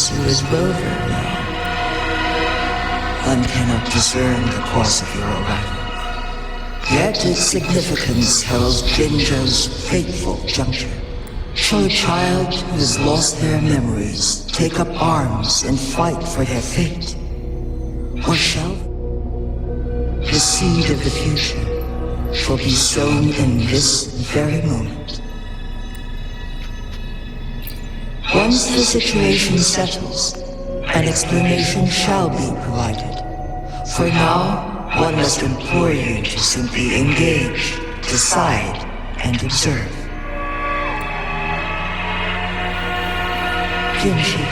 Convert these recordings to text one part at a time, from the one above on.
who is Rover now. One cannot discern the course of your arrival. Yet its significance heralds Jinzhou's fateful juncture. Shall a child who has lost their memories take up arms and fight for their fate? Or shall the seed of the future shall be sown in this very moment? Once the situation settles, an explanation shall be provided. For now, one must implore you to simply engage, decide, and observe. Jinji,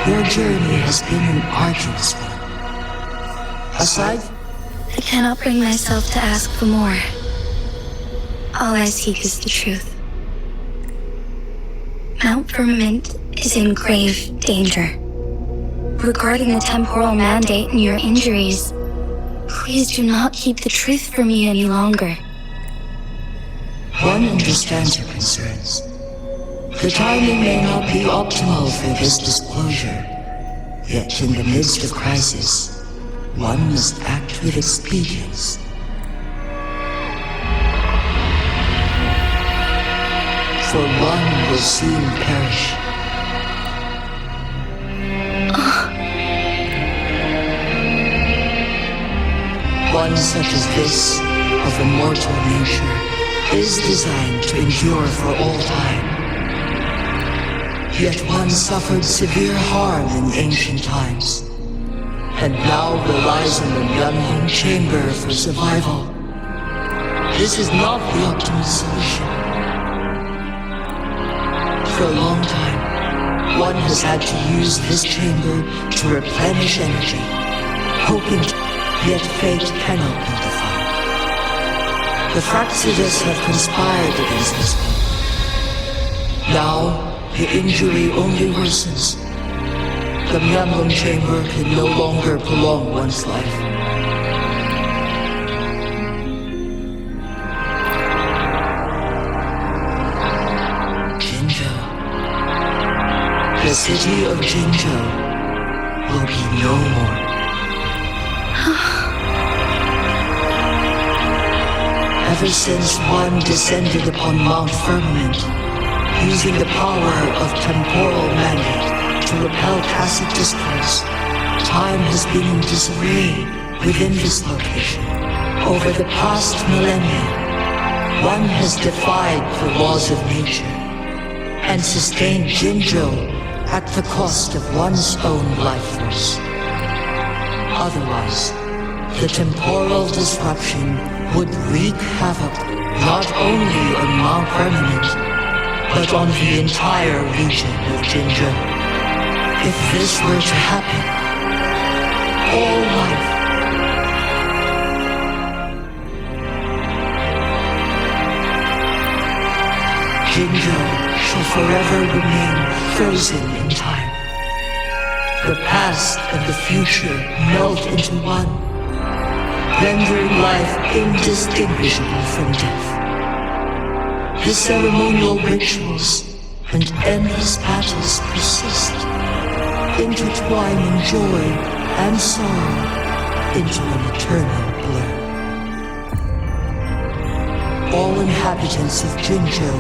your journey has been an arduous one. Aside, I cannot bring myself to ask for more. All I seek is the truth. Mount Firmament is in grave danger. Regarding the temporal mandate and your injuries, please do not keep the truth from me any longer. One understands your concerns. The timing may not be optimal for this disclosure, yet in the midst of crisis, one must act with expedience. For one will soon perish. One such as this, of immortal nature, is designed to endure for all time. Yet one suffered severe harm in ancient times, and now relies on the Wuthering chamber for survival. This is not the optimal solution. For a long time, one has had to use this chamber to replenish energy, hoping to, yet fate cannot be defied. The Fraxidas have conspired against this one. Now, the injury only worsens. The Wuthering chamber can no longer prolong one's life. Jinzhou. The city of Jinzhou will be no more. Ever since one descended upon Mount Firmament, using the power of temporal mandate to repel tacit discourse, time has been in disarray within this location. Over the past millennia, one has defied the laws of nature and sustained Jinzhou at the cost of one's own life force. Otherwise, the temporal disruption would wreak havoc not only on Mount Firmament, but on the entire region of Jinzhou. If this were to happen, all life, Jinzhou shall forever remain frozen in time. The past and the future melt into one, rendering life indistinguishable from death. The ceremonial rituals and endless battles persist, intertwining joy and sorrow into an eternal blur. All inhabitants of Jinzhou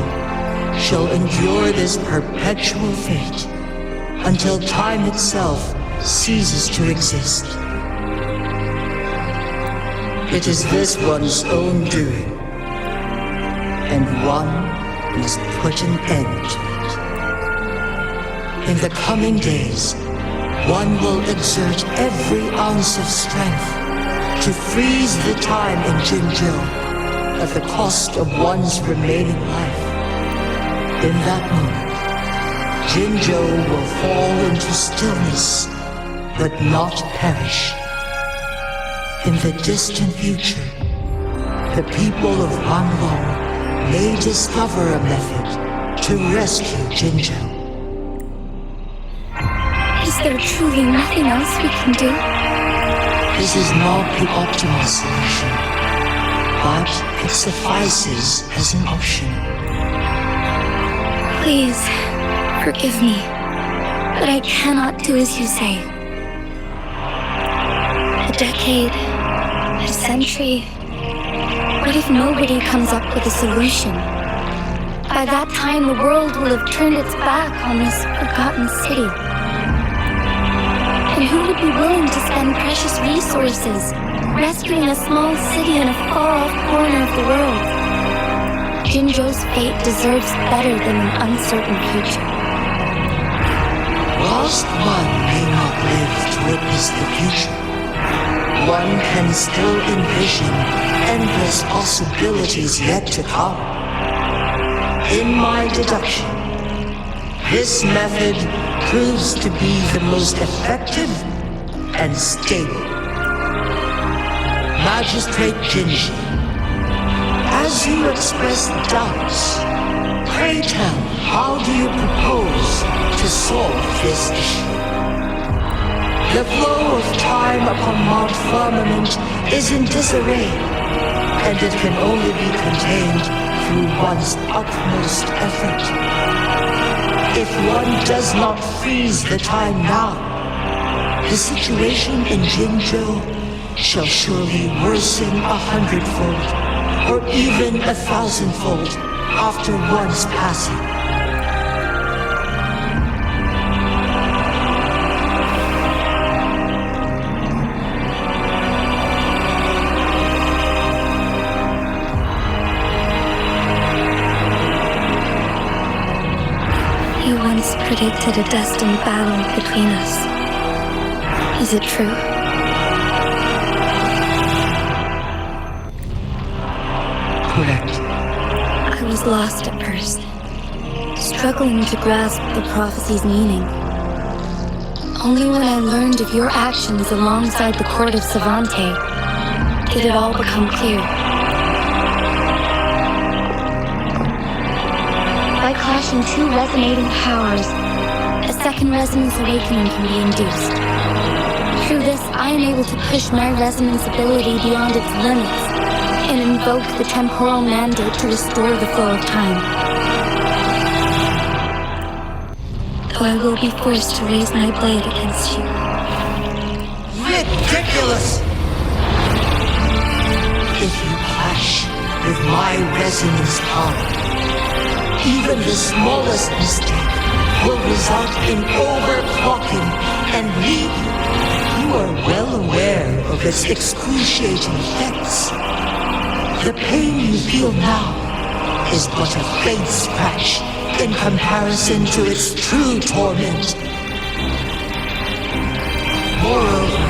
shall endure this perpetual fate until time itself ceases to exist. It is this one's own doing, and one must put an end to it. In the coming days, one will exert every ounce of strength to freeze the time in Jinzhou at the cost of one's remaining life. In that moment, Jinzhou will fall into stillness, but not perish. In the distant future, the people of Hanlong may discover a method to rescue Jinzhou. Is there truly nothing else we can do? This is not the optimal solution, but it suffices as an option. Please, forgive me. But I cannot do as you say. A decade, a century. What if nobody comes up with a solution? By that time, the world will have turned its back on this forgotten city. And who would be willing to spend precious resources rescuing a small city in a far-off corner of the world? Jinzhou's fate deserves better than an uncertain future. Whilst one may not live to witness the future, one can still envision endless possibilities yet to come. In my deduction, this method proves to be the most effective and stable. Magistrate Jinji, as you express doubts, pray tell, how do you propose to solve this issue? The flow of time upon Mount Firmament is in disarray, and it can only be contained through one's utmost effort. If one does not freeze the time now, the situation in Jinzhou shall surely worsen 100-fold, or even 1,000-fold after one's passing. You once predicted a destined battle between us. Is it true? Correct. I was lost at first, struggling to grasp the prophecy's meaning. Only when I learned of your actions alongside the court of Savante did it all become clear. By clashing two resonating powers, a second resonance awakening can be induced. Through this, I am able to push my resonance ability beyond its limits and invoke the temporal mandate to restore the flow of time. Though I will be forced to raise my blade against you. Ridiculous! If you clash with my resonance power, even the smallest mistake will result in overclocking and leave you. You are well aware of its excruciating effects. The pain you feel now is but a faint scratch in comparison to its true torment. Moreover,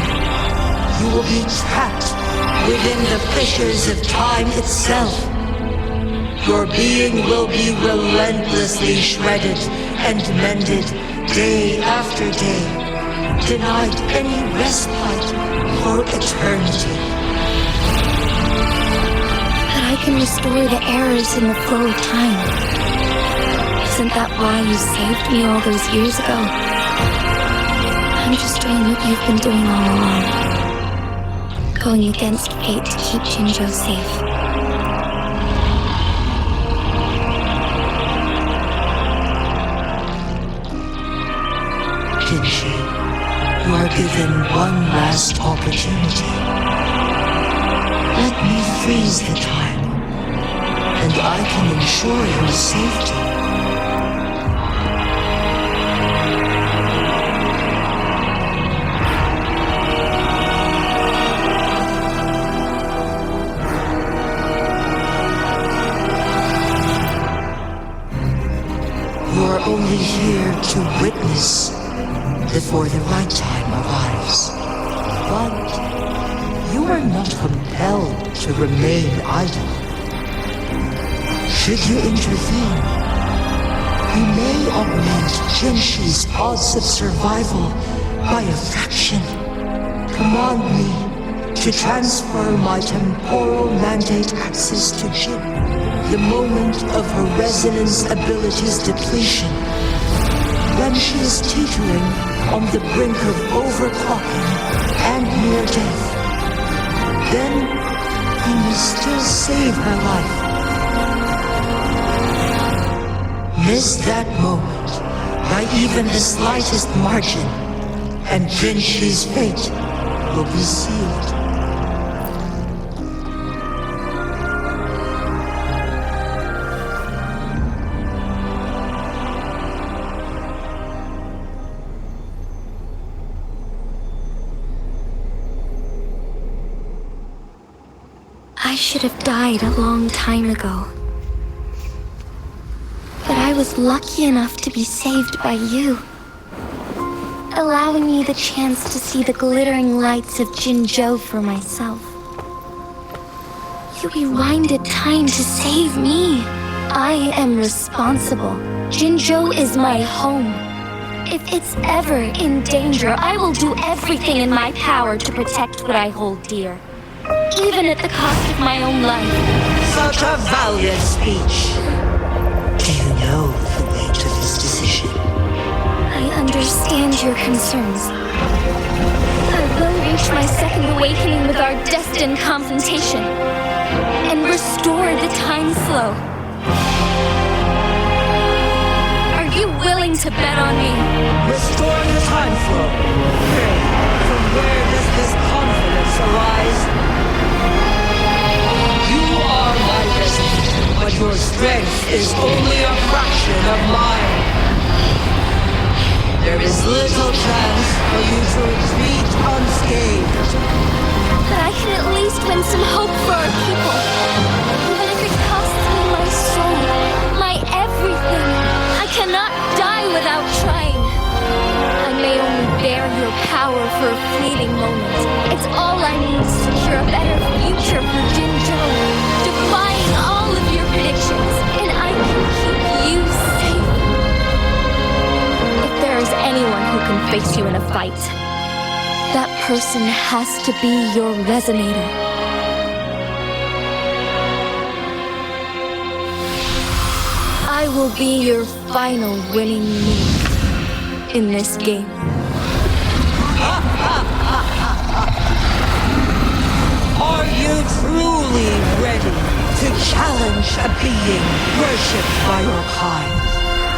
you will be trapped within the fissures of time itself. Your being will be relentlessly shredded and mended day after day, denied any respite for eternity. But I can restore the errors in the flow of time. Isn't that why you saved me all those years ago? I'm just doing what you've been doing all along. Going against fate to keep Jinzhou safe. Jinji, you are given one last opportunity. Let me freeze the time, and I can ensure your safety. You are only here to witness before the right time arrives. But you are not compelled to remain idle. Should you intervene, you may augment Jinshi's odds of survival by a fraction. Command me to transfer my temporal mandate access to Jin the moment of her resonance ability's depletion, when she is teetering on the brink of overclocking and near death. Then you may still save her life. Miss that moment, by even the slightest margin, and Jinchi's fate will be sealed. I should have died a long time ago. But I was lucky enough to be saved by you, allowing me the chance to see the glittering lights of Jinzhou for myself. You rewinded time to save me. I am responsible. Jinzhou is my home. If it's ever in danger, I will do everything in my power to protect what I hold dear, even at the cost of my own life. Such a valiant speech. Do you know the weight of this decision? I understand your concerns. I will reach my second awakening with our destined confrontation and restore the time flow. Are you willing to bet on me? Restore the time flow. Pray, from where does this confidence arise? You are my resident, but your strength is only a fraction of mine. There is little chance for you to retreat unscathed. But I can at least win some hope for our people. Even if it costs me my soul, my everything. I cannot die without trying. I may only bear your power for a fleeting moment. It's all I need to secure a better future for Jinzhou, defying all of your predictions, and I can keep you safe. If there is anyone who can face you in a fight, that person has to be your resonator. I will be your final winning move in this game. Are you truly ready to challenge a being worshipped by your kind?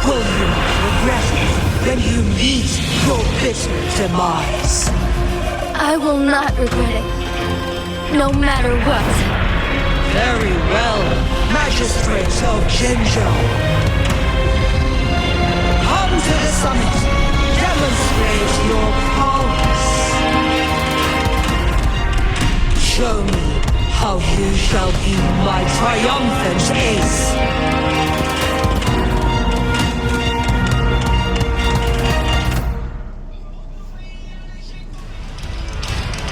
Will you not regret it when you meet your bitter demise? I will not regret it, no matter what. Very well, magistrates of Jinzhou. Come to the summit. Demonstrate your prowess. Show me how you shall be my triumphant ace.